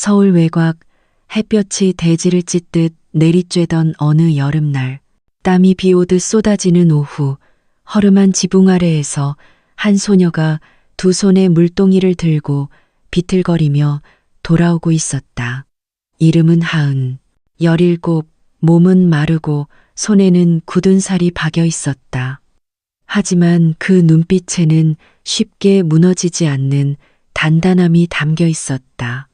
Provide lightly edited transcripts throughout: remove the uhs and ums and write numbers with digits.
서울 외곽, 햇볕이 대지를 찢듯 내리쬐던 어느 여름날, 땀이 비오듯 쏟아지는 오후, 허름한 지붕 아래에서 한 소녀가 두 손에 물동이를 들고 비틀거리며 돌아오고 있었다. 이름은 하은. 17, 몸은 마르고 손에는 굳은 살이 박여 있었다. 하지만 그 눈빛에는 쉽게 무너지지 않는 단단함이 담겨 있었다.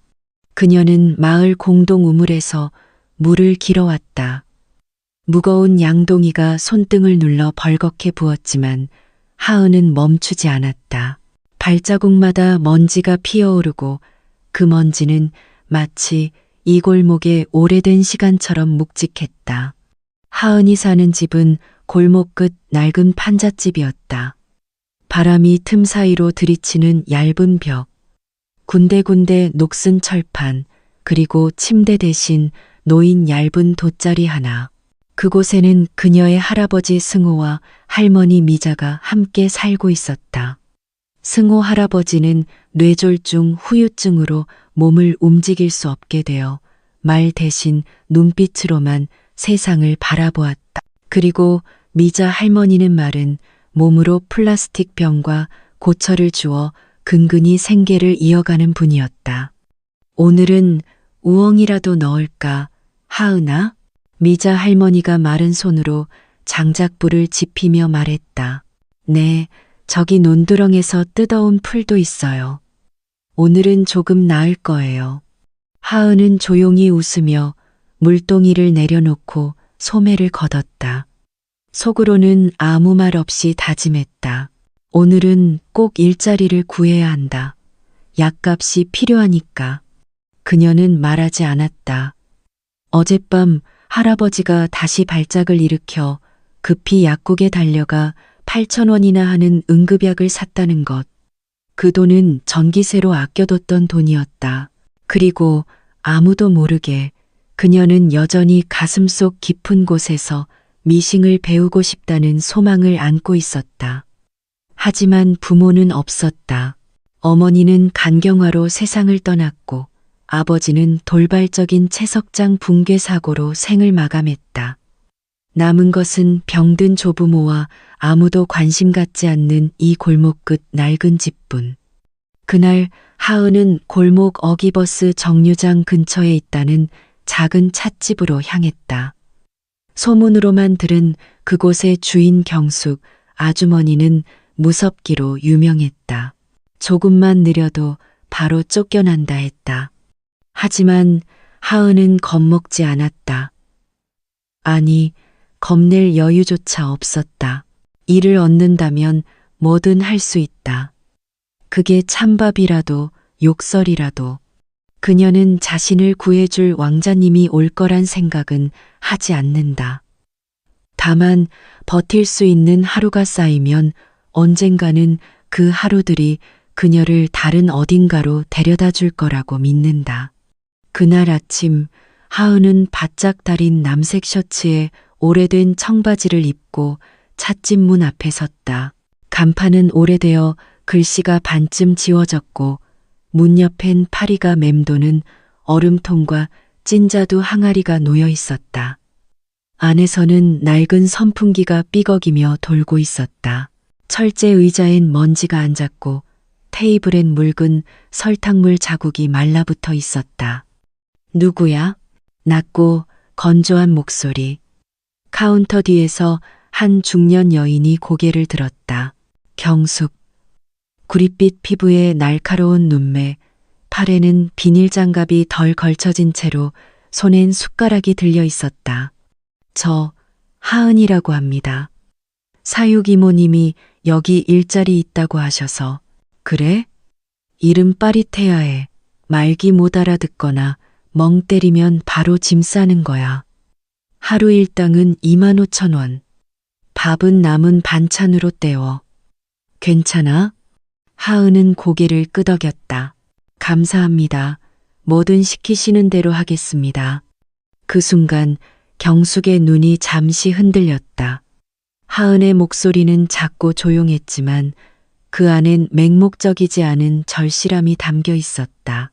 그녀는 마을 공동 우물에서 물을 길어왔다. 무거운 양동이가 손등을 눌러 벌겋게 부었지만 하은은 멈추지 않았다. 발자국마다 먼지가 피어오르고 그 먼지는 마치 이 골목의 오래된 시간처럼 묵직했다. 하은이 사는 집은 골목 끝 낡은 판잣집이었다. 바람이 틈 사이로 들이치는 얇은 벽, 군데군데 녹슨 철판, 그리고 침대 대신 놓인 얇은 돗자리 하나. 그곳에는 그녀의 할아버지 승호와 할머니 미자가 함께 살고 있었다. 승호 할아버지는 뇌졸중 후유증으로 몸을 움직일 수 없게 되어 말 대신 눈빛으로만 세상을 바라보았다. 그리고 미자 할머니는 마른 몸으로 플라스틱 병과 고철을 주어 근근히 생계를 이어가는 분이었다. 오늘은 우엉이라도 넣을까, 하은아? 미자 할머니가 마른 손으로 장작불을 지피며 말했다. 네, 저기 논두렁에서 뜯어온 풀도 있어요. 오늘은 조금 나을 거예요. 하은은 조용히 웃으며 물동이를 내려놓고 소매를 걷었다. 속으로는 아무 말 없이 다짐했다. 오늘은 꼭 일자리를 구해야 한다. 약값이 필요하니까. 그녀는 말하지 않았다. 어젯밤 할아버지가 다시 발작을 일으켜 급히 약국에 달려가 8,000원이나 하는 응급약을 샀다는 것. 그 돈은 전기세로 아껴뒀던 돈이었다. 그리고 아무도 모르게 그녀는 여전히 가슴속 깊은 곳에서 미싱을 배우고 싶다는 소망을 안고 있었다. 하지만 부모는 없었다. 어머니는 간경화로 세상을 떠났고 아버지는 돌발적인 채석장 붕괴 사고로 생을 마감했다. 남은 것은 병든 조부모와 아무도 관심 갖지 않는 이 골목 끝 낡은 집뿐. 그날 하은은 골목 어기버스 정류장 근처에 있다는 작은 찻집으로 향했다. 소문으로만 들은 그곳의 주인 경숙 아주머니는 무섭기로 유명했다. 조금만 느려도 바로 쫓겨난다 했다. 하지만 하은은 겁먹지 않았다. 아니, 겁낼 여유조차 없었다. 이를 얻는다면 뭐든 할 수 있다. 그게 찬밥이라도 욕설이라도. 그녀는 자신을 구해줄 왕자님이 올 거란 생각은 하지 않는다. 다만 버틸 수 있는 하루가 쌓이면 언젠가는 그 하루들이 그녀를 다른 어딘가로 데려다 줄 거라고 믿는다. 그날 아침 하은은 바짝 다린 남색 셔츠에 오래된 청바지를 입고 찻집 문 앞에 섰다. 간판은 오래되어 글씨가 반쯤 지워졌고 문 옆엔 파리가 맴도는 얼음통과 찐자두 항아리가 놓여 있었다. 안에서는 낡은 선풍기가 삐걱이며 돌고 있었다. 철제 의자엔 먼지가 앉았고 테이블엔 묽은 설탕물 자국이 말라붙어 있었다. 누구야? 낮고 건조한 목소리. 카운터 뒤에서 한 중년 여인이 고개를 들었다. 경숙. 구릿빛 피부에 날카로운 눈매, 팔에는 비닐 장갑이 덜 걸쳐진 채로 손엔 숟가락이 들려 있었다. 저 하은이라고 합니다. 사육 이모님이 여기 일자리 있다고 하셔서. 그래? 이름 빠릿해야 해. 말기 못 알아듣거나 멍 때리면 바로 짐 싸는 거야. 하루 일당은 25,000원. 밥은 남은 반찬으로 때워. 괜찮아? 하은은 고개를 끄덕였다. 감사합니다. 뭐든 시키시는 대로 하겠습니다. 그 순간 경숙의 눈이 잠시 흔들렸다. 하은의 목소리는 작고 조용했지만 그 안엔 맹목적이지 않은 절실함이 담겨 있었다.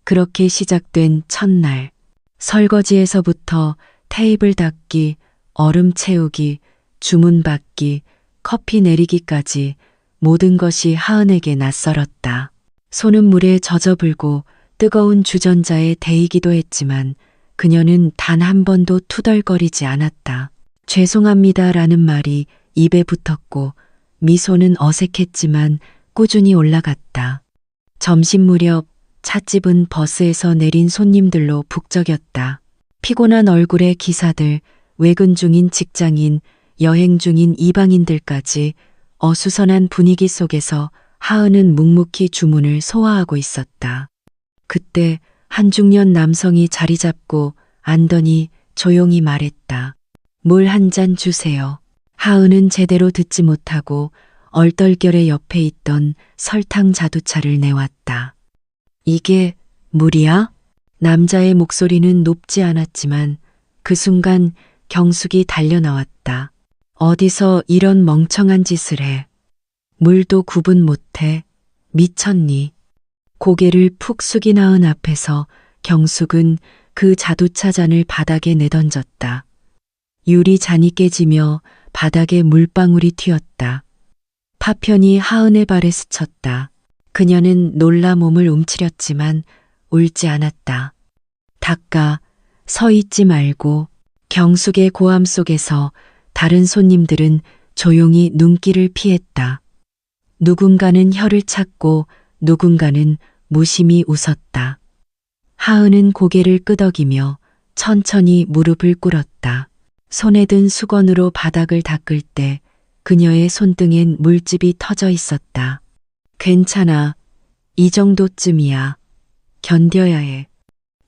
그렇게 시작된 첫날. 설거지에서부터 테이블 닦기, 얼음 채우기, 주문 받기, 커피 내리기까지 모든 것이 하은에게 낯설었다. 손은 물에 젖어불고 뜨거운 주전자에 데이기도 했지만 그녀는 단 한 번도 투덜거리지 않았다. 죄송합니다라는 말이 입에 붙었고 미소는 어색했지만 꾸준히 올라갔다. 점심 무렵 찻집은 버스에서 내린 손님들로 북적였다. 피곤한 얼굴의 기사들, 외근 중인 직장인, 여행 중인 이방인들까지 어수선한 분위기 속에서 하은은 묵묵히 주문을 소화하고 있었다. 그때 한 중년 남성이 자리 잡고 앉더니 조용히 말했다. 물 한 잔 주세요. 하은은 제대로 듣지 못하고 얼떨결에 옆에 있던 설탕 자두차를 내왔다. 이게 물이야? 남자의 목소리는 높지 않았지만 그 순간 경숙이 달려나왔다. 어디서 이런 멍청한 짓을 해? 물도 구분 못해? 미쳤니? 고개를 푹 숙인 하은 앞에서 경숙은 그 자두차 잔을 바닥에 내던졌다. 유리 잔이 깨지며 바닥에 물방울이 튀었다. 파편이 하은의 발에 스쳤다. 그녀는 놀라 몸을 움츠렸지만 울지 않았다. 닦아, 서 있지 말고. 경숙의 고함 속에서 다른 손님들은 조용히 눈길을 피했다. 누군가는 혀를 찾고 누군가는 무심히 웃었다. 하은은 고개를 끄덕이며 천천히 무릎을 꿇었다. 손에 든 수건으로 바닥을 닦을 때 그녀의 손등엔 물집이 터져 있었다. 괜찮아. 이 정도쯤이야. 견뎌야 해.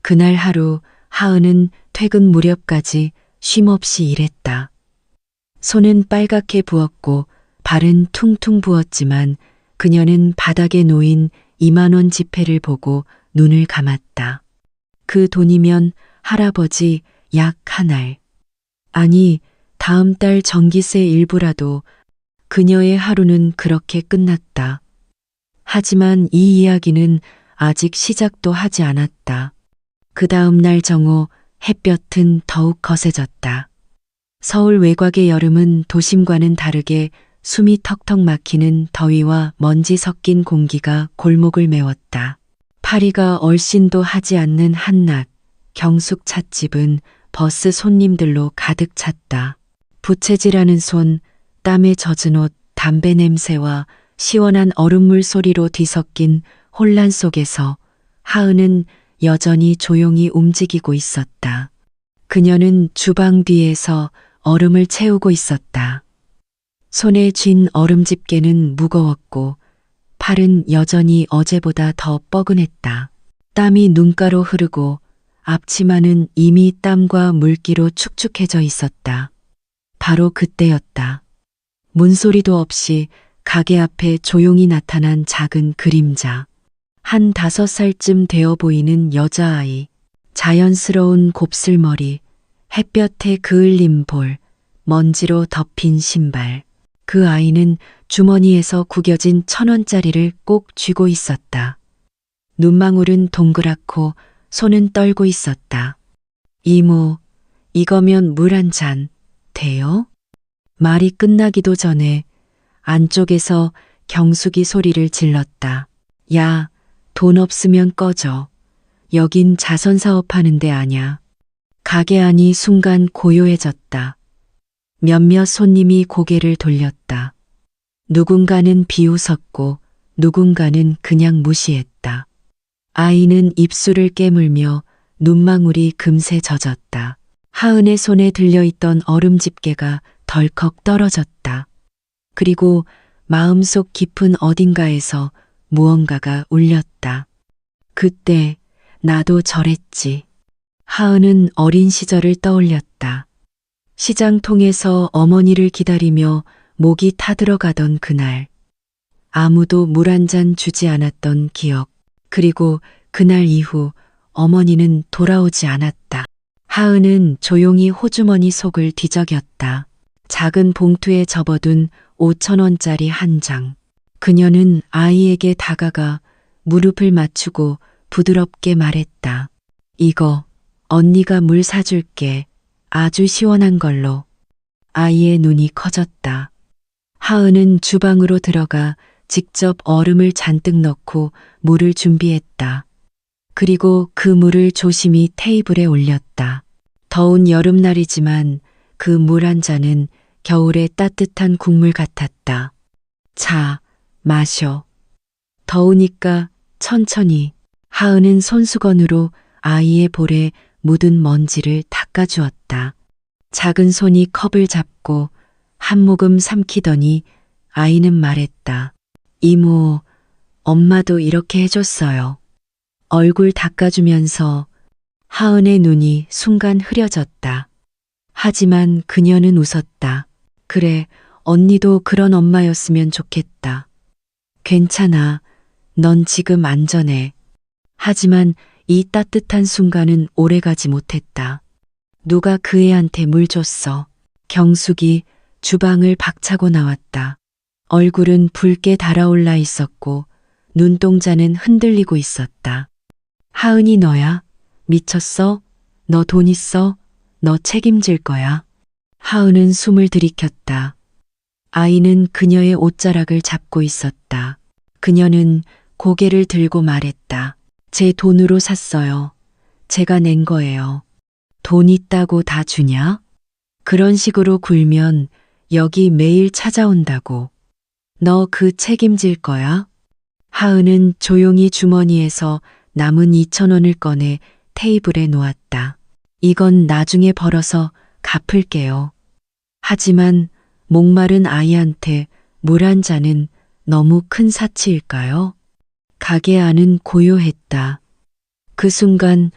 그날 하루 하은은 퇴근 무렵까지 쉼없이 일했다. 손은 빨갛게 부었고 발은 퉁퉁 부었지만 그녀는 바닥에 놓인 2만 원 지폐를 보고 눈을 감았다. 그 돈이면 할아버지 약 한 알. 아니, 다음 달 전기세 일부라도. 그녀의 하루는 그렇게 끝났다. 하지만 이 이야기는 아직 시작도 하지 않았다. 그 다음 날 정오 햇볕은 더욱 거세졌다. 서울 외곽의 여름은 도심과는 다르게 숨이 턱턱 막히는 더위와 먼지 섞인 공기가 골목을 메웠다. 파리가 얼씬도 하지 않는 한낮, 경숙 찻집은 버스 손님들로 가득 찼다. 부채질하는 손, 땀에 젖은 옷, 담배 냄새와 시원한 얼음물 소리로 뒤섞인 혼란 속에서 하은은 여전히 조용히 움직이고 있었다. 그녀는 주방 뒤에서 얼음을 채우고 있었다. 손에 쥔 얼음 집게는 무거웠고 팔은 여전히 어제보다 더 뻐근했다. 땀이 눈가로 흐르고 앞치마는 이미 땀과 물기로 축축해져 있었다. 바로 그때였다. 문소리도 없이 가게 앞에 조용히 나타난 작은 그림자. 한 5살쯤 되어 보이는 여자아이. 자연스러운 곱슬머리, 햇볕에 그을린 볼, 먼지로 덮인 신발. 그 아이는 주머니에서 구겨진 1,000원짜리를 꼭 쥐고 있었다. 눈망울은 동그랗고 손은 떨고 있었다. 이모, 이거면 물 한 잔 돼요? 말이 끝나기도 전에 안쪽에서 경숙이 소리를 질렀다. 야, 돈 없으면 꺼져. 여긴 자선사업 하는 데 아냐. 가게 안이 순간 고요해졌다. 몇몇 손님이 고개를 돌렸다. 누군가는 비웃었고 누군가는 그냥 무시했다. 아이는 입술을 깨물며 눈망울이 금세 젖었다. 하은의 손에 들려있던 얼음 집게가 덜컥 떨어졌다. 그리고 마음속 깊은 어딘가에서 무언가가 울렸다. 그때 나도 저랬지. 하은은 어린 시절을 떠올렸다. 시장통에서 어머니를 기다리며 목이 타들어가던 그날. 아무도 물 한 잔 주지 않았던 기억. 그리고 그날 이후 어머니는 돌아오지 않았다. 하은은 조용히 호주머니 속을 뒤적였다. 작은 봉투에 접어둔 5,000원짜리 한 장. 그녀는 아이에게 다가가 무릎을 맞추고 부드럽게 말했다. 이거 언니가 물 사줄게. 아주 시원한 걸로. 아이의 눈이 커졌다. 하은은 주방으로 들어가 직접 얼음을 잔뜩 넣고 물을 준비했다. 그리고 그 물을 조심히 테이블에 올렸다. 더운 여름날이지만 그 물 한 잔은 겨울의 따뜻한 국물 같았다. 자, 마셔. 더우니까 천천히. 하은은 손수건으로 아이의 볼에 묻은 먼지를 닦아주었다. 작은 손이 컵을 잡고 한 모금 삼키더니 아이는 말했다. 이모, 엄마도 이렇게 해줬어요. 얼굴 닦아주면서 하은의 눈이 순간 흐려졌다. 하지만 그녀는 웃었다. 그래, 언니도 그런 엄마였으면 좋겠다. 괜찮아. 넌 지금 안전해. 하지만 이 따뜻한 순간은 오래가지 못했다. 누가 그 애한테 물 줬어. 경숙이 주방을 박차고 나왔다. 얼굴은 붉게 달아올라 있었고 눈동자는 흔들리고 있었다. 하은이 너야? 미쳤어? 너 돈 있어? 너 책임질 거야? 하은은 숨을 들이켰다. 아이는 그녀의 옷자락을 잡고 있었다. 그녀는 고개를 들고 말했다. 제 돈으로 샀어요. 제가 낸 거예요. 돈 있다고 다 주냐? 그런 식으로 굴면 여기 매일 찾아온다고. 너 그 책임질 거야? 하은은 조용히 주머니에서 남은 2,000원을 꺼내 테이블에 놓았다. 이건 나중에 벌어서 갚을게요. 하지만 목마른 아이한테 물 한 잔은 너무 큰 사치일까요? 가게 안은 고요했다. 그 순간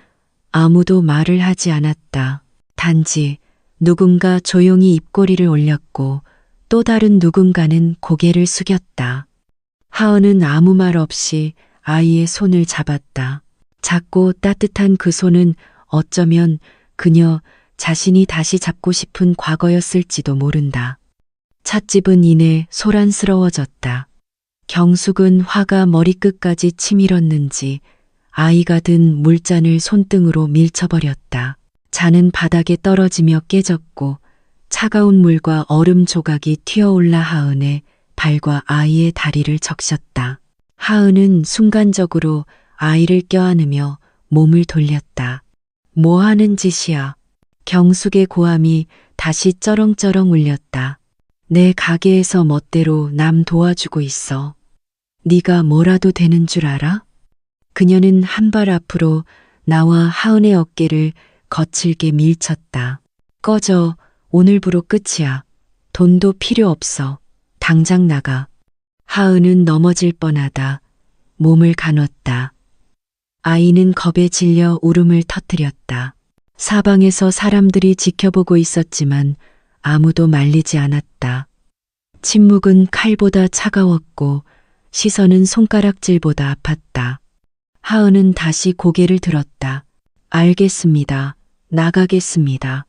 아무도 말을 하지 않았다. 단지 누군가 조용히 입꼬리를 올렸고 또 다른 누군가는 고개를 숙였다. 하은은 아무 말 없이 아이의 손을 잡았다. 작고 따뜻한 그 손은 어쩌면 그녀 자신이 다시 잡고 싶은 과거였을지도 모른다. 찻집은 이내 소란스러워졌다. 경숙은 화가 머리끝까지 치밀었는지 아이가 든 물잔을 손등으로 밀쳐버렸다. 잔은 바닥에 떨어지며 깨졌고 차가운 물과 얼음 조각이 튀어올라 하은의 발과 아이의 다리를 적셨다. 하은은 순간적으로 아이를 껴안으며 몸을 돌렸다. 뭐 하는 짓이야? 경숙의 고함이 다시 쩌렁쩌렁 울렸다. 내 가게에서 멋대로 남 도와주고 있어. 네가 뭐라도 되는 줄 알아? 그녀는 한 발 앞으로 나와 하은의 어깨를 거칠게 밀쳤다. 꺼져. 오늘부로 끝이야. 돈도 필요 없어. 당장 나가. 하은은 넘어질 뻔하다. 몸을 가눴다. 아이는 겁에 질려 울음을 터뜨렸다. 사방에서 사람들이 지켜보고 있었지만 아무도 말리지 않았다. 침묵은 칼보다 차가웠고 시선은 손가락질보다 아팠다. 하은은 다시 고개를 들었다. 알겠습니다. 나가겠습니다.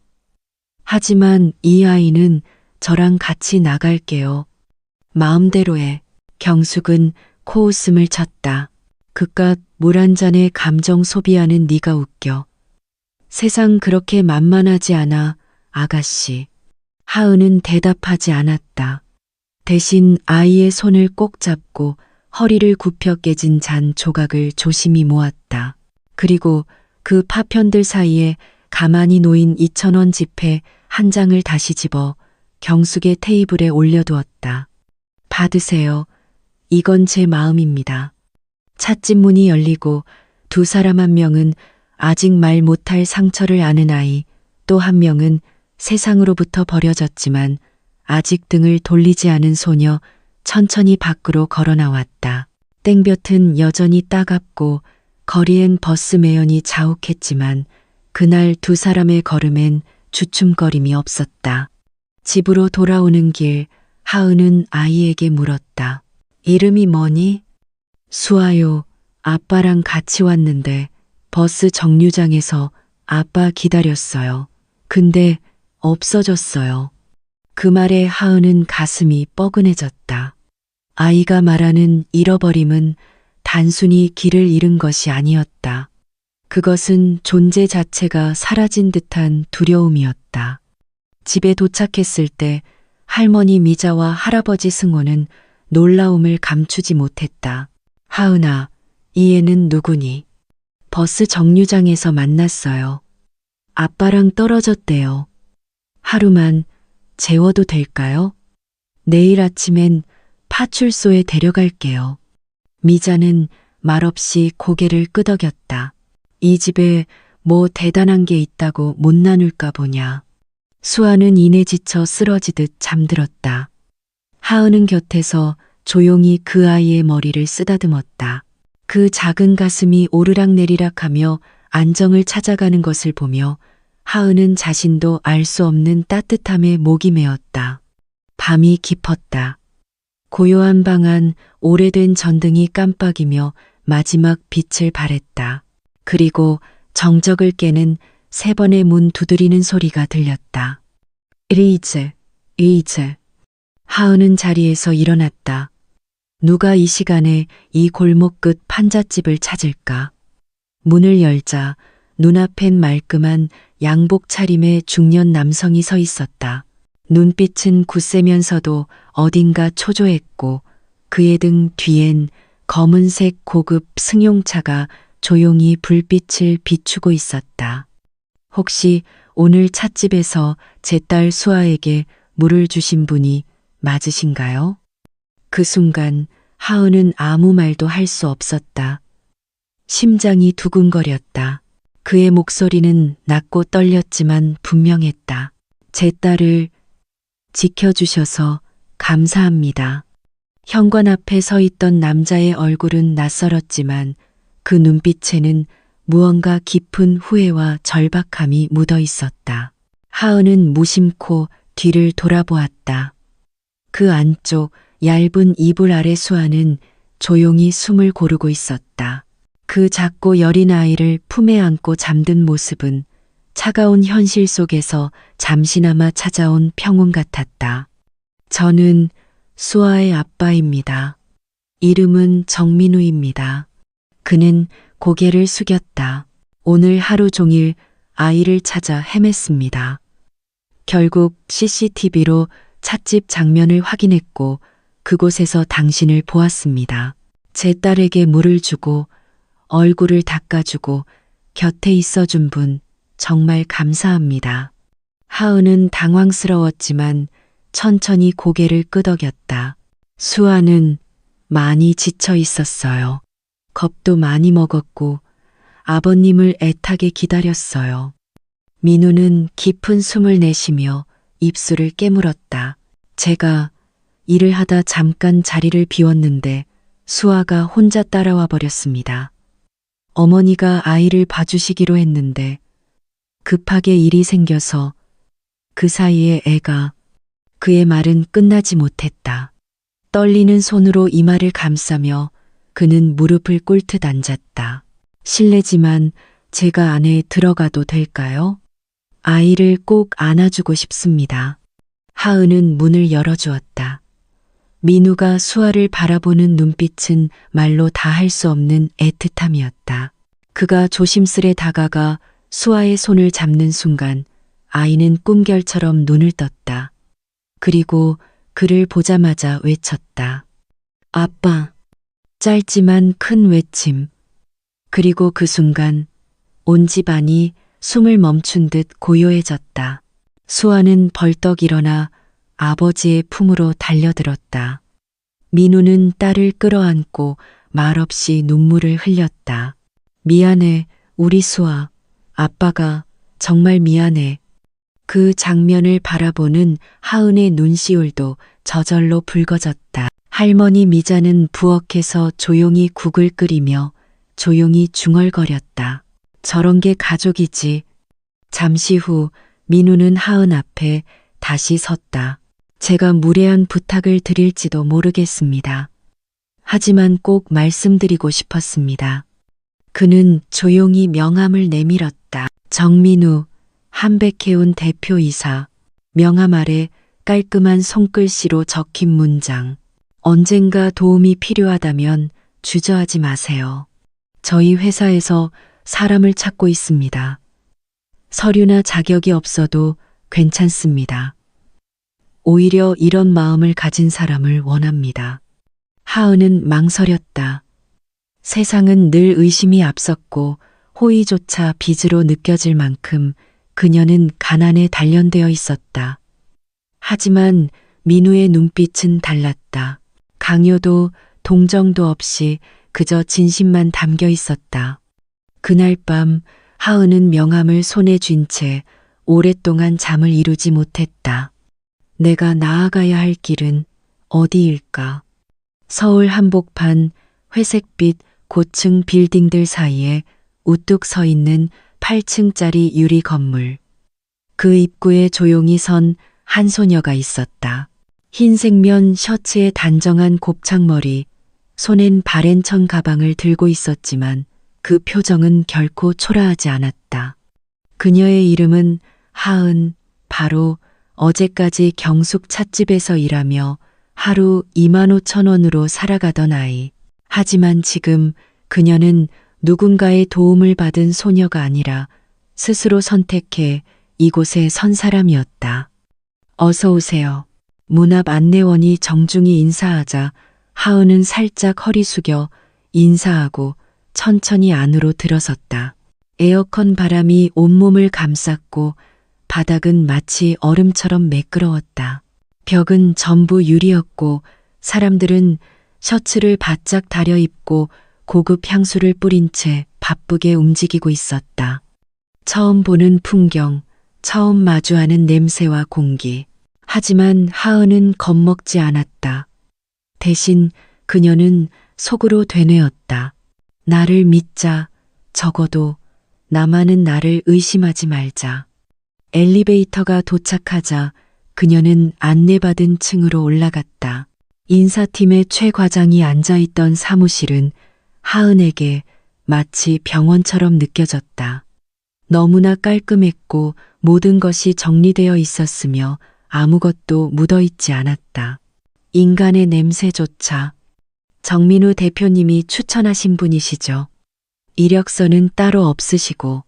하지만 이 아이는 저랑 같이 나갈게요. 마음대로 해. 경숙은 코웃음을 쳤다. 그깟 물 한 잔에 감정 소비하는 네가 웃겨. 세상 그렇게 만만하지 않아, 아가씨. 하은은 대답하지 않았다. 대신 아이의 손을 꼭 잡고 허리를 굽혀 깨진 잔 조각을 조심히 모았다. 그리고 그 파편들 사이에 가만히 놓인 2,000원 지폐 한 장을 다시 집어 경숙의 테이블에 올려두었다. 받으세요. 이건 제 마음입니다. 찻집 문이 열리고 두 사람 한 명은 아직 말 못할 상처를 아는 아이, 또 한 명은 세상으로부터 버려졌지만 아직 등을 돌리지 않은 소녀 천천히 밖으로 걸어 나왔다. 땡볕은 여전히 따갑고 거리엔 버스 매연이 자욱했지만 그날 두 사람의 걸음엔 주춤거림이 없었다. 집으로 돌아오는 길 하은은 아이에게 물었다. 이름이 뭐니? 수아요. 아빠랑 같이 왔는데 버스 정류장에서 아빠 기다렸어요. 근데 없어졌어요. 그 말에 하은은 가슴이 뻐근해졌다. 아이가 말하는 잃어버림은 단순히 길을 잃은 것이 아니었다. 그것은 존재 자체가 사라진 듯한 두려움이었다. 집에 도착했을 때 할머니 미자와 할아버지 승호는 놀라움을 감추지 못했다. 하은아, 이 애는 누구니? 버스 정류장에서 만났어요. 아빠랑 떨어졌대요. 하루만 재워도 될까요? 내일 아침엔 파출소에 데려갈게요. 미자는 말없이 고개를 끄덕였다. 이 집에 뭐 대단한 게 있다고 못 나눌까 보냐. 수아는 이내 지쳐 쓰러지듯 잠들었다. 하은은 곁에서 조용히 그 아이의 머리를 쓰다듬었다. 그 작은 가슴이 오르락내리락하며 안정을 찾아가는 것을 보며 하은은 자신도 알 수 없는 따뜻함에 목이 메었다. 밤이 깊었다. 고요한 방 안 오래된 전등이 깜빡이며 마지막 빛을 발했다. 그리고 정적을 깨는 3번의 문 두드리는 소리가 들렸다. 이제. 하은은 자리에서 일어났다. 누가 이 시간에 이 골목 끝 판잣집을 찾을까? 문을 열자 눈앞엔 말끔한 양복 차림의 중년 남성이 서 있었다. 눈빛은 굳세면서도 어딘가 초조했고 그의 등 뒤엔 검은색 고급 승용차가 조용히 불빛을 비추고 있었다. 혹시 오늘 찻집에서 제 딸 수아에게 물을 주신 분이 맞으신가요? 그 순간 하은은 아무 말도 할 수 없었다. 심장이 두근거렸다. 그의 목소리는 낮고 떨렸지만 분명했다. 제 딸을 지켜주셔서 감사합니다. 현관 앞에 서 있던 남자의 얼굴은 낯설었지만 그 눈빛에는 무언가 깊은 후회와 절박함이 묻어 있었다. 하은은 무심코 뒤를 돌아보았다. 그 안쪽 얇은 이불 아래 수아는 조용히 숨을 고르고 있었다. 그 작고 여린 아이를 품에 안고 잠든 모습은 차가운 현실 속에서 잠시나마 찾아온 평온 같았다. 저는 수아의 아빠입니다. 이름은 정민우입니다. 그는 고개를 숙였다. 오늘 하루 종일 아이를 찾아 헤맸습니다. 결국 CCTV로 찻집 장면을 확인했고 그곳에서 당신을 보았습니다. 제 딸에게 물을 주고 얼굴을 닦아주고 곁에 있어준 분 정말 감사합니다. 하은은 당황스러웠지만 천천히 고개를 끄덕였다. 수아는 많이 지쳐 있었어요. 겁도 많이 먹었고 아버님을 애타게 기다렸어요. 민우는 깊은 숨을 내쉬며 입술을 깨물었다. 제가 일을 하다 잠깐 자리를 비웠는데 수아가 혼자 따라와 버렸습니다. 어머니가 아이를 봐주시기로 했는데 급하게 일이 생겨서 그 사이에 애가. 그의 말은 끝나지 못했다. 떨리는 손으로 이마를 감싸며 그는 무릎을 꿇듯 앉았다. 실례지만 제가 안에 들어가도 될까요? 아이를 꼭 안아주고 싶습니다. 하은은 문을 열어주었다. 민우가 수아를 바라보는 눈빛은 말로 다 할 수 없는 애틋함이었다. 그가 조심스레 다가가 수아의 손을 잡는 순간 아이는 꿈결처럼 눈을 떴다. 그리고 그를 보자마자 외쳤다. 아빠. 짧지만 큰 외침. 그리고 그 순간 온 집안이 숨을 멈춘 듯 고요해졌다. 수아는 벌떡 일어나 아버지의 품으로 달려들었다. 민우는 딸을 끌어안고 말없이 눈물을 흘렸다. 미안해, 우리 수아. 아빠가 정말 미안해. 그 장면을 바라보는 하은의 눈시울도 저절로 붉어졌다. 할머니 미자는 부엌에서 조용히 국을 끓이며 조용히 중얼거렸다. 저런 게 가족이지. 잠시 후 민우는 하은 앞에 다시 섰다. 제가 무례한 부탁을 드릴지도 모르겠습니다. 하지만 꼭 말씀드리고 싶었습니다. 그는 조용히 명함을 내밀었다. 정민우, 한백해운 대표이사. 명함 아래 깔끔한 손글씨로 적힌 문장. 언젠가 도움이 필요하다면 주저하지 마세요. 저희 회사에서 사람을 찾고 있습니다. 서류나 자격이 없어도 괜찮습니다. 오히려 이런 마음을 가진 사람을 원합니다. 하은은 망설였다. 세상은 늘 의심이 앞섰고 호의조차 빚으로 느껴질 만큼 그녀는 가난에 단련되어 있었다. 하지만 민우의 눈빛은 달랐다. 강요도 동정도 없이 그저 진심만 담겨 있었다. 그날 밤 하은은 명함을 손에 쥔 채 오랫동안 잠을 이루지 못했다. 내가 나아가야 할 길은 어디일까? 서울 한복판 회색빛 고층 빌딩들 사이에 우뚝 서 있는 8층짜리 유리 건물. 그 입구에 조용히 선 한 소녀가 있었다. 흰색면 셔츠에 단정한 곱창머리, 손엔 바렌천 가방을 들고 있었지만 그 표정은 결코 초라하지 않았다. 그녀의 이름은 하은, 바로 어제까지 경숙 찻집에서 일하며 하루 25,000원으로 살아가던 아이. 하지만 지금 그녀는 누군가의 도움을 받은 소녀가 아니라 스스로 선택해 이곳에 선 사람이었다. 어서 오세요. 문 앞 안내원이 정중히 인사하자 하은은 살짝 허리 숙여 인사하고 천천히 안으로 들어섰다. 에어컨 바람이 온몸을 감쌌고 바닥은 마치 얼음처럼 매끄러웠다. 벽은 전부 유리였고 사람들은 셔츠를 바짝 다려 입고 고급 향수를 뿌린 채 바쁘게 움직이고 있었다. 처음 보는 풍경, 처음 마주하는 냄새와 공기. 하지만 하은은 겁먹지 않았다. 대신 그녀는 속으로 되뇌었다. 나를 믿자. 적어도 나만은 나를 의심하지 말자. 엘리베이터가 도착하자 그녀는 안내받은 층으로 올라갔다. 인사팀의 최 과장이 앉아있던 사무실은 하은에게 마치 병원처럼 느껴졌다. 너무나 깔끔했고 모든 것이 정리되어 있었으며 아무것도 묻어있지 않았다. 인간의 냄새조차. 정민우 대표님이 추천하신 분이시죠. 이력서는 따로 없으시고.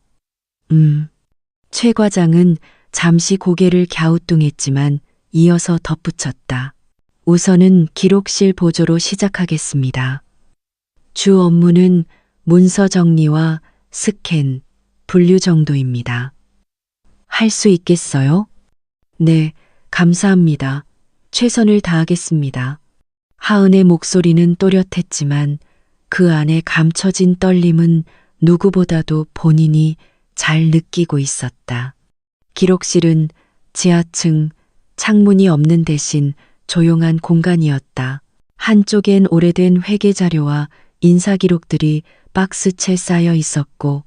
최 과장은 잠시 고개를 갸우뚱했지만 이어서 덧붙였다. 우선은 기록실 보조로 시작하겠습니다. 주 업무는 문서 정리와 스캔, 분류 정도입니다. 할 수 있겠어요? 네, 감사합니다. 최선을 다하겠습니다. 하은의 목소리는 또렷했지만 그 안에 감춰진 떨림은 누구보다도 본인이 잘 느끼고 있었다. 기록실은 지하층, 창문이 없는 대신 조용한 공간이었다. 한쪽엔 오래된 회계 자료와 인사 기록들이 박스채 쌓여 있었고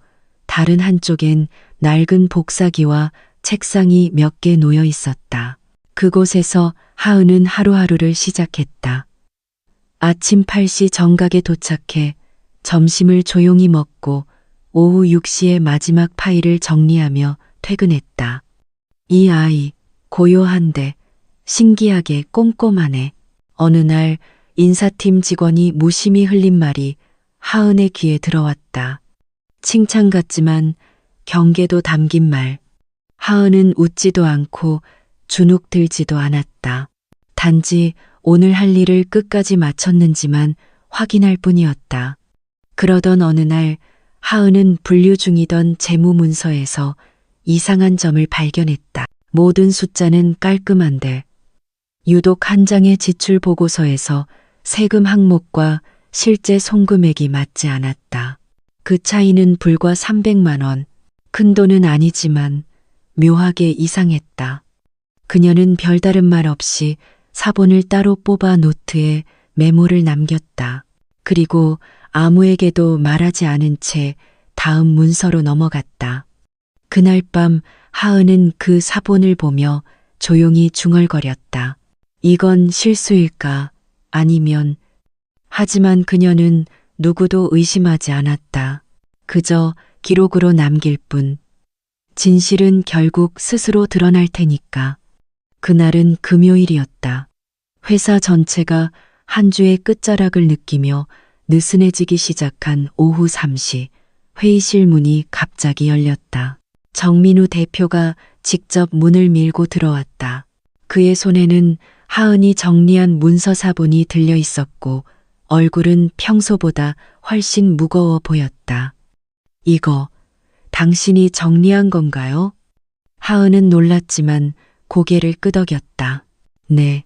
다른 한쪽엔 낡은 복사기와 책상이 몇 개 놓여 있었다. 그곳에서 하은은 하루하루를 시작했다. 아침 8시 정각에 도착해 점심을 조용히 먹고 오후 6시에 마지막 파일을 정리하며 퇴근했다. 이 아이 고요한데 신기하게 꼼꼼하네. 어느 날 인사팀 직원이 무심히 흘린 말이 하은의 귀에 들어왔다. 칭찬 같지만 경계도 담긴 말. 하은은 웃지도 않고 주눅 들지도 않았다. 단지 오늘 할 일을 끝까지 마쳤는지만 확인할 뿐이었다. 그러던 어느 날 하은은 분류 중이던 재무 문서에서 이상한 점을 발견했다. 모든 숫자는 깔끔한데 유독 한 장의 지출 보고서에서 세금 항목과 실제 송금액이 맞지 않았다. 그 차이는 불과 300만 원. 큰 돈은 아니지만 묘하게 이상했다. 그녀는 별다른 말 없이 사본을 따로 뽑아 노트에 메모를 남겼다. 그리고 아무에게도 말하지 않은 채 다음 문서로 넘어갔다. 그날 밤 하은은 그 사본을 보며 조용히 중얼거렸다. 이건 실수일까? 아니면... 하지만 그녀는 누구도 의심하지 않았다. 그저 기록으로 남길 뿐. 진실은 결국 스스로 드러날 테니까. 그날은 금요일이었다. 회사 전체가 한 주의 끝자락을 느끼며 느슨해지기 시작한 오후 3시 회의실 문이 갑자기 열렸다. 정민우 대표가 직접 문을 밀고 들어왔다. 그의 손에는 하은이 정리한 문서 사본이 들려 있었고 얼굴은 평소보다 훨씬 무거워 보였다. 이거 당신이 정리한 건가요? 하은은 놀랐지만 고개를 끄덕였다. 네.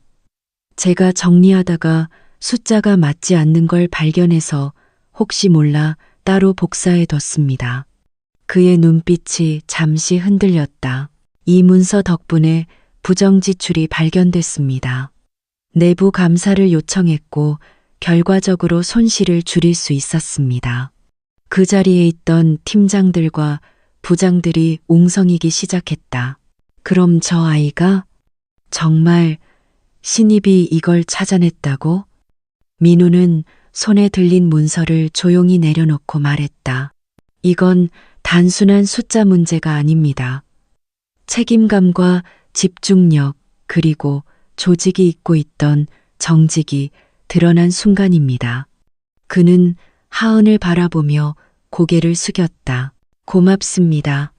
제가 정리하다가 숫자가 맞지 않는 걸 발견해서 혹시 몰라 따로 복사해 뒀습니다. 그의 눈빛이 잠시 흔들렸다. 이 문서 덕분에 부정지출이 발견됐습니다. 내부 감사를 요청했고 결과적으로 손실을 줄일 수 있었습니다. 그 자리에 있던 팀장들과 부장들이 웅성이기 시작했다. 그럼 저 아이가 정말 신입이 이걸 찾아냈다고? 민우는 손에 들린 문서를 조용히 내려놓고 말했다. 이건 단순한 숫자 문제가 아닙니다. 책임감과 집중력 그리고 조직이 잊고 있던 정직이 드러난 순간입니다. 그는 하은을 바라보며 고개를 숙였다. 고맙습니다.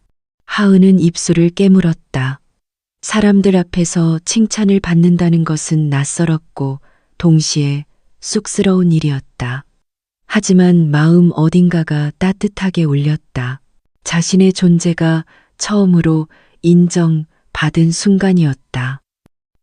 하은은 입술을 깨물었다. 사람들 앞에서 칭찬을 받는다는 것은 낯설었고 동시에 쑥스러운 일이었다. 하지만 마음 어딘가가 따뜻하게 울렸다. 자신의 존재가 처음으로 인정받은 순간이었다.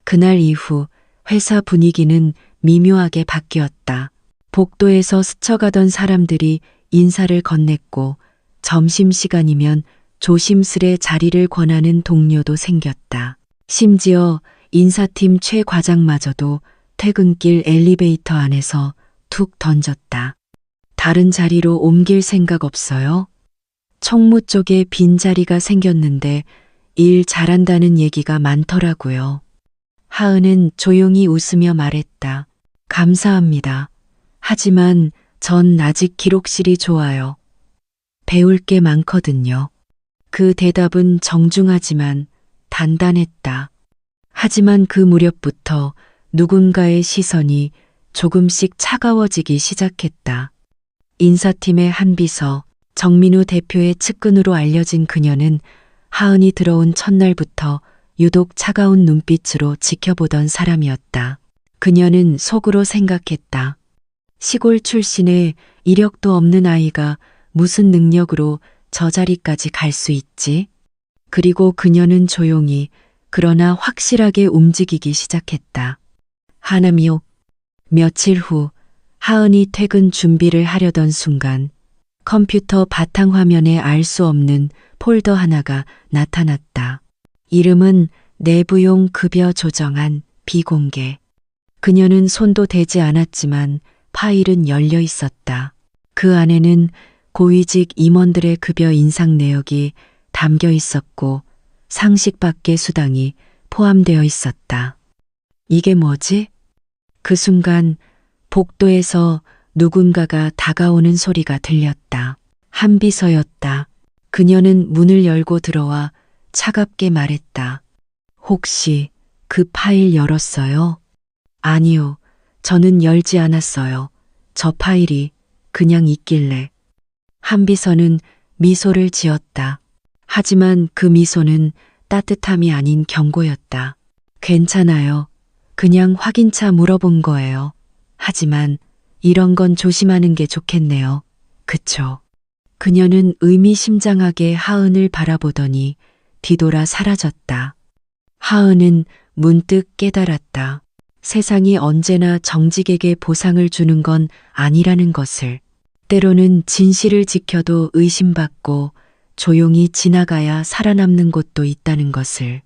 그날 이후 회사 분위기는 미묘하게 바뀌었다. 복도에서 스쳐가던 사람들이 인사를 건넸고 점심시간이면 조심스레 자리를 권하는 동료도 생겼다. 심지어 인사팀 최 과장마저도 퇴근길 엘리베이터 안에서 툭 던졌다. 다른 자리로 옮길 생각 없어요? 총무 쪽에 빈자리가 생겼는데 일 잘한다는 얘기가 많더라고요. 하은은 조용히 웃으며 말했다. 감사합니다. 하지만 전 아직 기록실이 좋아요. 배울 게 많거든요. 그 대답은 정중하지만 단단했다. 하지만 그 무렵부터 누군가의 시선이 조금씩 차가워지기 시작했다. 인사팀의 한 비서, 정민우 대표의 측근으로 알려진 그녀는 하은이 들어온 첫날부터 유독 차가운 눈빛으로 지켜보던 사람이었다. 그녀는 속으로 생각했다. 시골 출신의 이력도 없는 아이가 무슨 능력으로 저 자리까지 갈 수 있지? 그리고 그녀는 조용히 그러나 확실하게 움직이기 시작했다. 하나미요. 며칠 후 하은이 퇴근 준비를 하려던 순간 컴퓨터 바탕화면에 알 수 없는 폴더 하나가 나타났다. 이름은 내부용 급여 조정안 비공개. 그녀는 손도 대지 않았지만 파일은 열려 있었다. 그 안에는 고위직 임원들의 급여 인상 내역이 담겨 있었고 상식 밖의 수당이 포함되어 있었다. 이게 뭐지? 그 순간 복도에서 누군가가 다가오는 소리가 들렸다. 한비서였다. 그녀는 문을 열고 들어와 차갑게 말했다. 혹시 그 파일 열었어요? 아니요. 저는 열지 않았어요. 저 파일이 그냥 있길래. 한비서는 미소를 지었다. 하지만 그 미소는 따뜻함이 아닌 경고였다. 괜찮아요. 그냥 확인차 물어본 거예요. 하지만 이런 건 조심하는 게 좋겠네요. 그쵸? 그녀는 의미심장하게 하은을 바라보더니 뒤돌아 사라졌다. 하은은 문득 깨달았다. 세상이 언제나 정직에게 보상을 주는 건 아니라는 것을. 때로는 진실을 지켜도 의심받고 조용히 지나가야 살아남는 곳도 있다는 것을.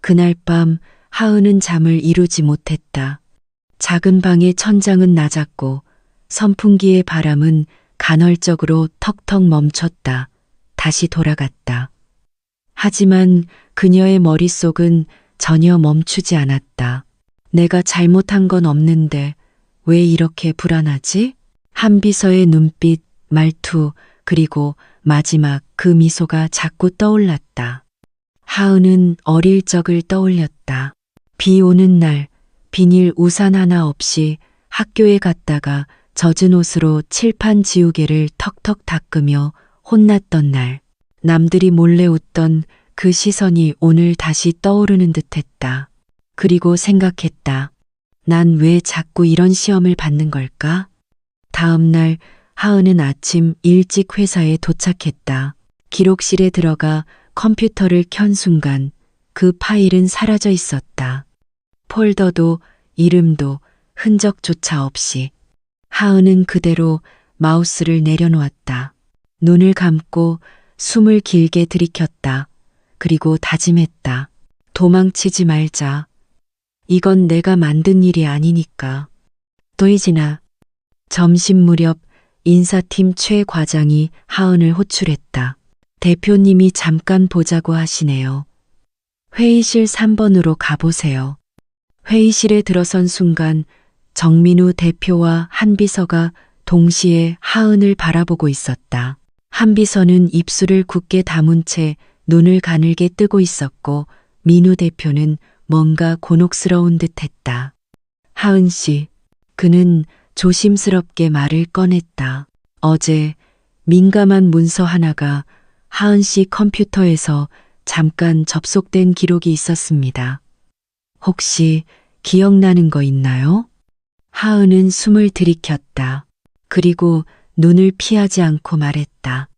그날 밤 하은은 잠을 이루지 못했다. 작은 방의 천장은 낮았고 선풍기의 바람은 간헐적으로 턱턱 멈췄다. 다시 돌아갔다. 하지만 그녀의 머릿속은 전혀 멈추지 않았다. 내가 잘못한 건 없는데 왜 이렇게 불안하지? 한비서의 눈빛, 말투, 그리고 마지막 그 미소가 자꾸 떠올랐다. 하은은 어릴 적을 떠올렸다. 비 오는 날 비닐 우산 하나 없이 학교에 갔다가 젖은 옷으로 칠판 지우개를 턱턱 닦으며 혼났던 날, 남들이 몰래 웃던 그 시선이 오늘 다시 떠오르는 듯했다. 그리고 생각했다. 난 왜 자꾸 이런 시험을 받는 걸까? 다음 날 하은은 아침 일찍 회사에 도착했다. 기록실에 들어가 컴퓨터를 켠 순간 그 파일은 사라져 있었다. 폴더도 이름도 흔적조차 없이. 하은은 그대로 마우스를 내려놓았다. 눈을 감고 숨을 길게 들이켰다. 그리고 다짐했다. 도망치지 말자. 이건 내가 만든 일이 아니니까. 도이지나. 점심 무렵 인사팀 최 과장이 하은을 호출했다. 대표님이 잠깐 보자고 하시네요. 회의실 3번으로 가보세요. 회의실에 들어선 순간 정민우 대표와 한 비서가 동시에 하은을 바라보고 있었다. 한 비서는 입술을 굳게 다문 채 눈을 가늘게 뜨고 있었고 민우 대표는 뭔가 곤혹스러운 듯했다. 하은 씨, 그는 조심스럽게 말을 꺼냈다. 어제 민감한 문서 하나가 하은 씨 컴퓨터에서 잠깐 접속된 기록이 있었습니다. 혹시 기억나는 거 있나요? 하은은 숨을 들이켰다. 그리고 눈을 피하지 않고 말했다.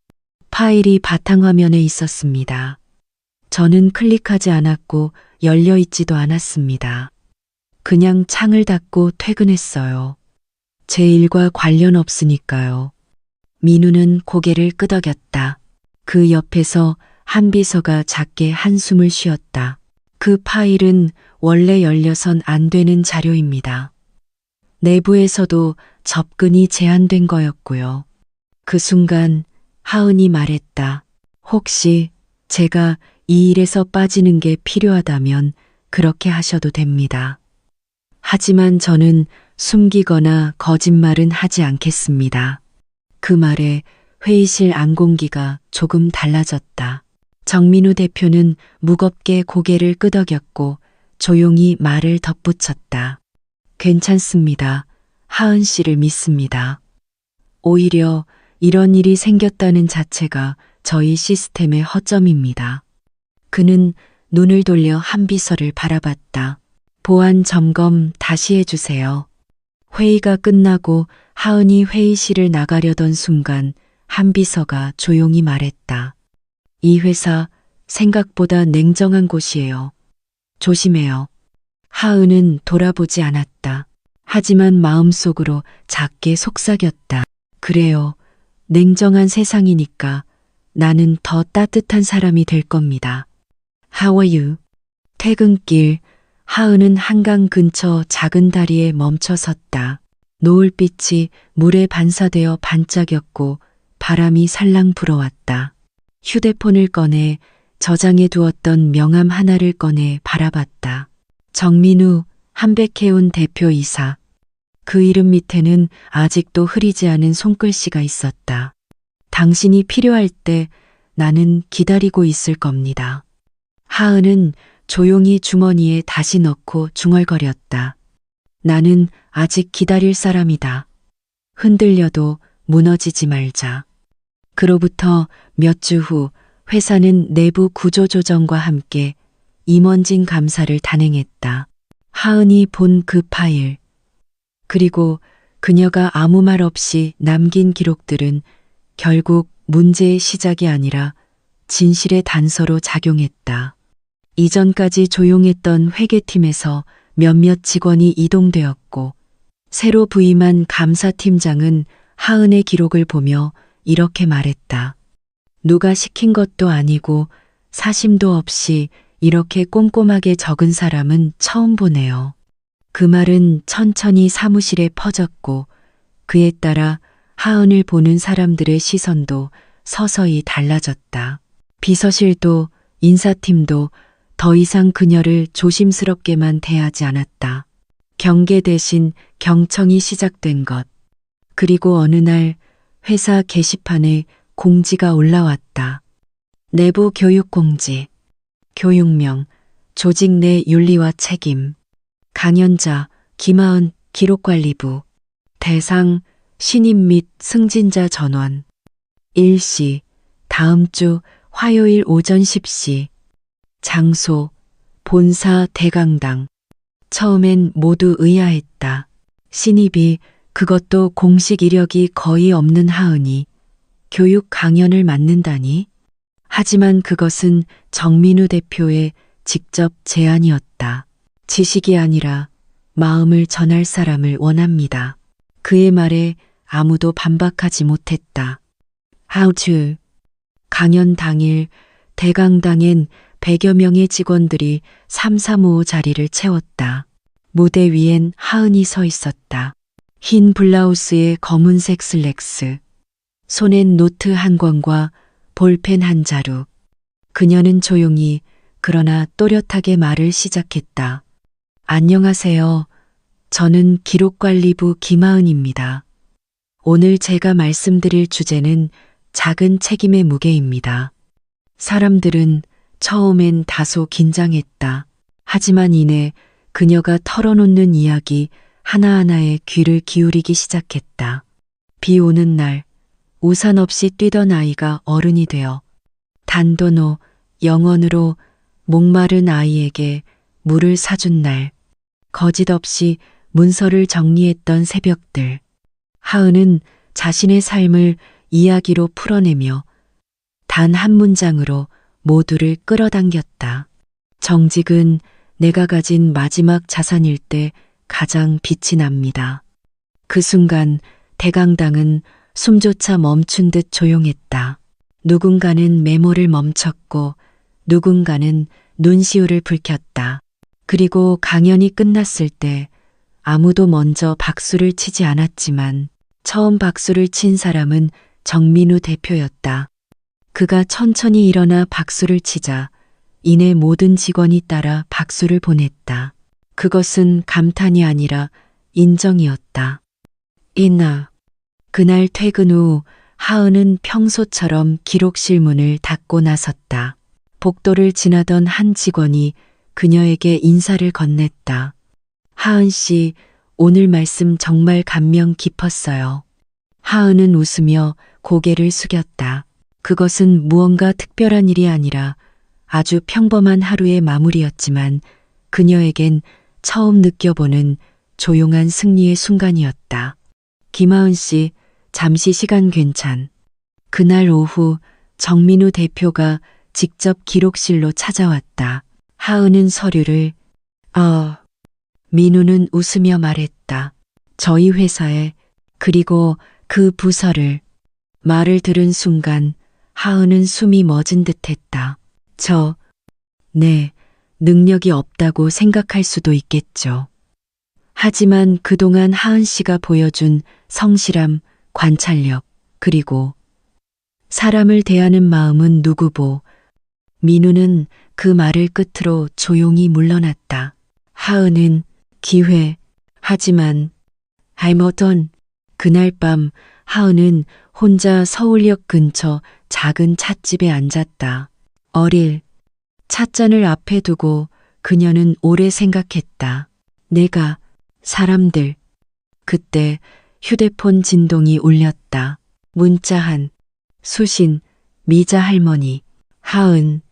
파일이 바탕화면에 있었습니다. 저는 클릭하지 않았고 열려 있지도 않았습니다. 그냥 창을 닫고 퇴근했어요. 제 일과 관련 없으니까요. 민우는 고개를 끄덕였다. 그 옆에서 한 비서가 작게 한숨을 쉬었다. 그 파일은 원래 열려선 안 되는 자료입니다. 내부에서도 접근이 제한된 거였고요. 그 순간 하은이 말했다. 혹시 제가 이 일에서 빠지는 게 필요하다면 그렇게 하셔도 됩니다. 하지만 저는 숨기거나 거짓말은 하지 않겠습니다. 그 말에 회의실 안공기가 조금 달라졌다. 정민우 대표는 무겁게 고개를 끄덕였고 조용히 말을 덧붙였다. 괜찮습니다. 하은 씨를 믿습니다. 오히려 이런 일이 생겼다는 자체가 저희 시스템의 허점입니다. 그는 눈을 돌려 한 비서를 바라봤다. 보안 점검 다시 해주세요. 회의가 끝나고 하은이 회의실을 나가려던 순간 한 비서가 조용히 말했다. 이 회사 생각보다 냉정한 곳이에요. 조심해요. 하은은 돌아보지 않았다. 하지만 마음속으로 작게 속삭였다. 그래요. 냉정한 세상이니까 나는 더 따뜻한 사람이 될 겁니다. How are you? 퇴근길 하은은 한강 근처 작은 다리에 멈춰 섰다. 노을빛이 물에 반사되어 반짝였고 바람이 살랑 불어왔다. 휴대폰을 꺼내 저장해 두었던 명함 하나를 꺼내 바라봤다. 정민우 한백해운 대표이사. 그 이름 밑에는 아직도 흐리지 않은 손글씨가 있었다. 당신이 필요할 때 나는 기다리고 있을 겁니다. 하은은 조용히 주머니에 다시 넣고 중얼거렸다. 나는 아직 기다릴 사람이다. 흔들려도 무너지지 말자. 그로부터 몇 주 후 회사는 내부 구조조정과 함께 임원진 감사를 단행했다. 하은이 본 그 파일, 그리고 그녀가 아무 말 없이 남긴 기록들은 결국 문제의 시작이 아니라 진실의 단서로 작용했다. 이전까지 조용했던 회계팀에서 몇몇 직원이 이동되었고 새로 부임한 감사팀장은 하은의 기록을 보며 이렇게 말했다. 누가 시킨 것도 아니고 사심도 없이 이렇게 꼼꼼하게 적은 사람은 처음 보네요. 그 말은 천천히 사무실에 퍼졌고 그에 따라 하은을 보는 사람들의 시선도 서서히 달라졌다. 비서실도 인사팀도 더 이상 그녀를 조심스럽게만 대하지 않았다. 경계 대신 경청이 시작된 것. 그리고 어느 날 회사 게시판에 공지가 올라왔다. 내부 교육 공지. 교육명, 조직 내 윤리와 책임. 강연자, 김하은 기록관리부. 대상, 신임 및 승진자 전원. 일시 다음 주 화요일 오전 10시. 장소 본사 대강당. 처음엔 모두 의아했다. 신입이, 그것도 공식 이력이 거의 없는 하은이 교육 강연을 맡는다니? 하지만 그것은 정민우 대표의 직접 제안이었다. 지식이 아니라 마음을 전할 사람을 원합니다. 그의 말에 아무도 반박하지 못했다. How to. 강연 당일 대강당엔 100여 명의 직원들이 335 자리를 채웠다. 무대 위엔 하은이 서 있었다. 흰 블라우스에 검은색 슬랙스. 손엔 노트 한 권과 볼펜 한 자루. 그녀는 조용히 그러나 또렷하게 말을 시작했다. 안녕하세요. 저는 기록관리부 김하은입니다. 오늘 제가 말씀드릴 주제는 작은 책임의 무게입니다. 사람들은 처음엔 다소 긴장했다. 하지만 이내 그녀가 털어놓는 이야기 하나하나에 귀를 기울이기 시작했다. 비 오는 날, 우산 없이 뛰던 아이가 어른이 되어 단도노 영원으로 목마른 아이에게 물을 사준 날, 거짓 없이 문서를 정리했던 새벽들. 하은은 자신의 삶을 이야기로 풀어내며 단 한 문장으로 모두를 끌어당겼다. 정직은 내가 가진 마지막 자산일 때 가장 빛이 납니다. 그 순간 대강당은 숨조차 멈춘 듯 조용했다. 누군가는 메모를 멈췄고 누군가는 눈시울을 붉혔다. 그리고 강연이 끝났을 때 아무도 먼저 박수를 치지 않았지만 처음 박수를 친 사람은 정민우 대표였다. 그가 천천히 일어나 박수를 치자 이내 모든 직원이 따라 박수를 보냈다. 그것은 감탄이 아니라 인정이었다. 이나. 그날 퇴근 후 하은은 평소처럼 기록실 문을 닫고 나섰다. 복도를 지나던 한 직원이 그녀에게 인사를 건넸다. 하은 씨, 오늘 말씀 정말 감명 깊었어요. 하은은 웃으며 고개를 숙였다. 그것은 무언가 특별한 일이 아니라 아주 평범한 하루의 마무리였지만 그녀에겐 처음 느껴보는 조용한 승리의 순간이었다. 김하은 씨, 잠시 시간 괜찮. 그날 오후 정민우 대표가 직접 기록실로 찾아왔다. 하은은 서류를 민우는 웃으며 말했다. 저희 회사에, 그리고 그 부서를. 말을 들은 순간 하은은 숨이 멎은 듯했다. 네, 능력이 없다고 생각할 수도 있겠죠. 하지만 그동안 하은 씨가 보여준 성실함, 관찰력, 그리고 사람을 대하는 마음은 누구보. 민우는 그 말을 끝으로 조용히 물러났다. 하은은 기회. 하지만 하이머던. 그날 밤 하은은 혼자 서울역 근처 작은 찻집에 앉았다. 어릴 찻잔을 앞에 두고 그녀는 오래 생각했다. 내가, 사람들. 그때 휴대폰 진동이 울렸다. 문자 한, 수신, 미자 할머니. 하은.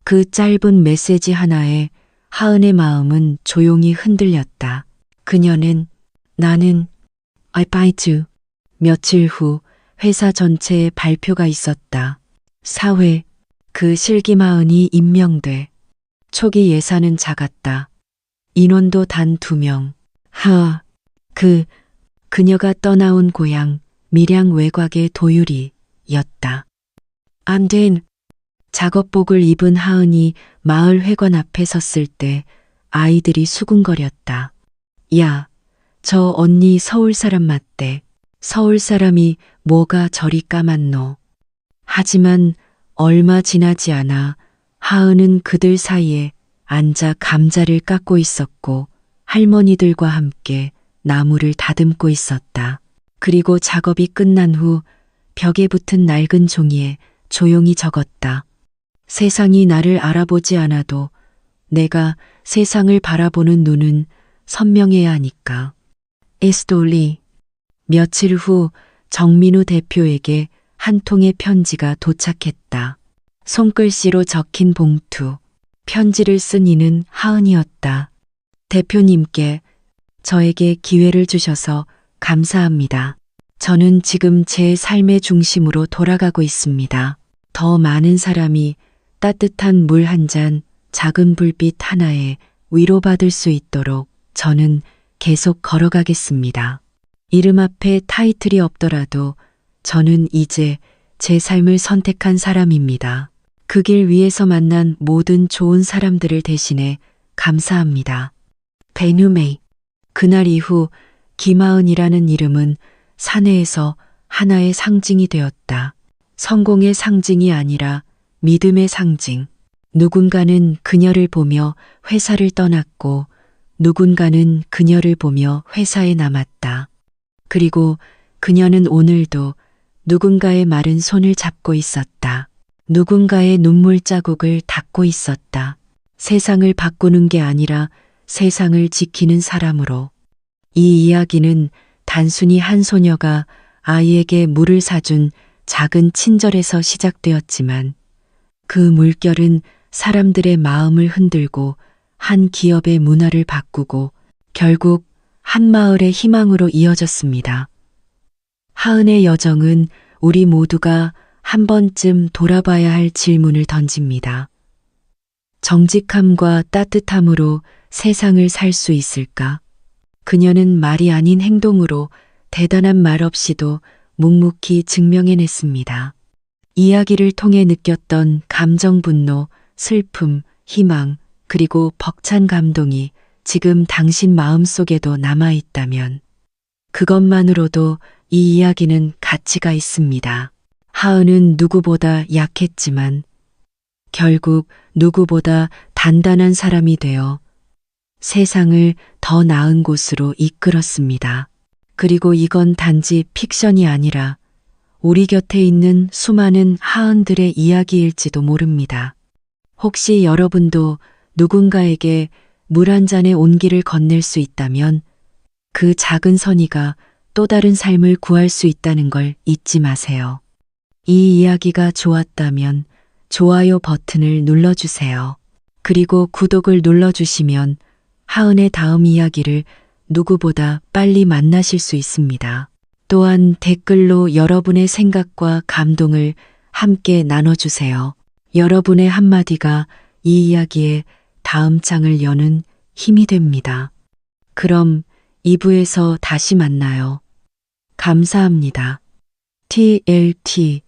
그 짧은 메시지 하나에 하은의 마음은 조용히 흔들렸다. 그녀는 나는 I bite you. 며칠 후 회사 전체에 발표가 있었다. 사회, 그 실김 하은이 임명돼. 초기 예산은 작았다. 인원도 단 2명. 그녀가 떠나온 고향 밀양 외곽의 도유리였다. 안 된. 작업복을 입은 하은이 마을 회관 앞에 섰을 때 아이들이 수군거렸다. 야, 저 언니 서울 사람 맞대. 서울 사람이 뭐가 저리 까맣노. 하지만 얼마 지나지 않아 하은은 그들 사이에 앉아 감자를 깎고 있었고 할머니들과 함께 나무를 다듬고 있었다. 그리고 작업이 끝난 후 벽에 붙은 낡은 종이에 조용히 적었다. 세상이 나를 알아보지 않아도 내가 세상을 바라보는 눈은 선명해야 하니까. 에스돌리. 며칠 후 정민우 대표에게 한 통의 편지가 도착했다. 손글씨로 적힌 봉투. 편지를 쓴 이는 하은이었다. 대표님께 저에게 기회를 주셔서 감사합니다. 저는 지금 제 삶의 중심으로 돌아가고 있습니다. 더 많은 사람이 따뜻한 물 한 잔, 작은 불빛 하나에 위로받을 수 있도록 저는 계속 걸어가겠습니다. 이름 앞에 타이틀이 없더라도 저는 이제 제 삶을 선택한 사람입니다. 그 길 위에서 만난 모든 좋은 사람들을 대신해 감사합니다. 베누메이. 그날 이후 김하은이라는 이름은 사내에서 하나의 상징이 되었다. 성공의 상징이 아니라 믿음의 상징. 누군가는 그녀를 보며 회사를 떠났고 누군가는 그녀를 보며 회사에 남았다. 그리고 그녀는 오늘도 누군가의 마른 손을 잡고 있었다. 누군가의 눈물 자국을 닦고 있었다. 세상을 바꾸는 게 아니라 세상을 지키는 사람으로. 이 이야기는 단순히 한 소녀가 아이에게 물을 사준 작은 친절에서 시작되었지만 그 물결은 사람들의 마음을 흔들고 한 기업의 문화를 바꾸고 결국 한 마을의 희망으로 이어졌습니다. 하은의 여정은 우리 모두가 한 번쯤 돌아봐야 할 질문을 던집니다. 정직함과 따뜻함으로 세상을 살 수 있을까? 그녀는 말이 아닌 행동으로 대단한 말 없이도 묵묵히 증명해냈습니다. 이야기를 통해 느꼈던 감정, 분노, 슬픔, 희망, 그리고 벅찬 감동이 지금 당신 마음속에도 남아있다면 그것만으로도 이 이야기는 가치가 있습니다. 하은은 누구보다 약했지만 결국 누구보다 단단한 사람이 되어 세상을 더 나은 곳으로 이끌었습니다. 그리고 이건 단지 픽션이 아니라 우리 곁에 있는 수많은 하은들의 이야기일지도 모릅니다. 혹시 여러분도 누군가에게 물 한 잔의 온기를 건넬 수 있다면 그 작은 선의가 또 다른 삶을 구할 수 있다는 걸 잊지 마세요. 이 이야기가 좋았다면 좋아요 버튼을 눌러주세요. 그리고 구독을 눌러주시면 하은의 다음 이야기를 누구보다 빨리 만나실 수 있습니다. 또한 댓글로 여러분의 생각과 감동을 함께 나눠주세요. 여러분의 한마디가 이 이야기의 다음 장을 여는 힘이 됩니다. 그럼 2부에서 다시 만나요. 감사합니다. TLT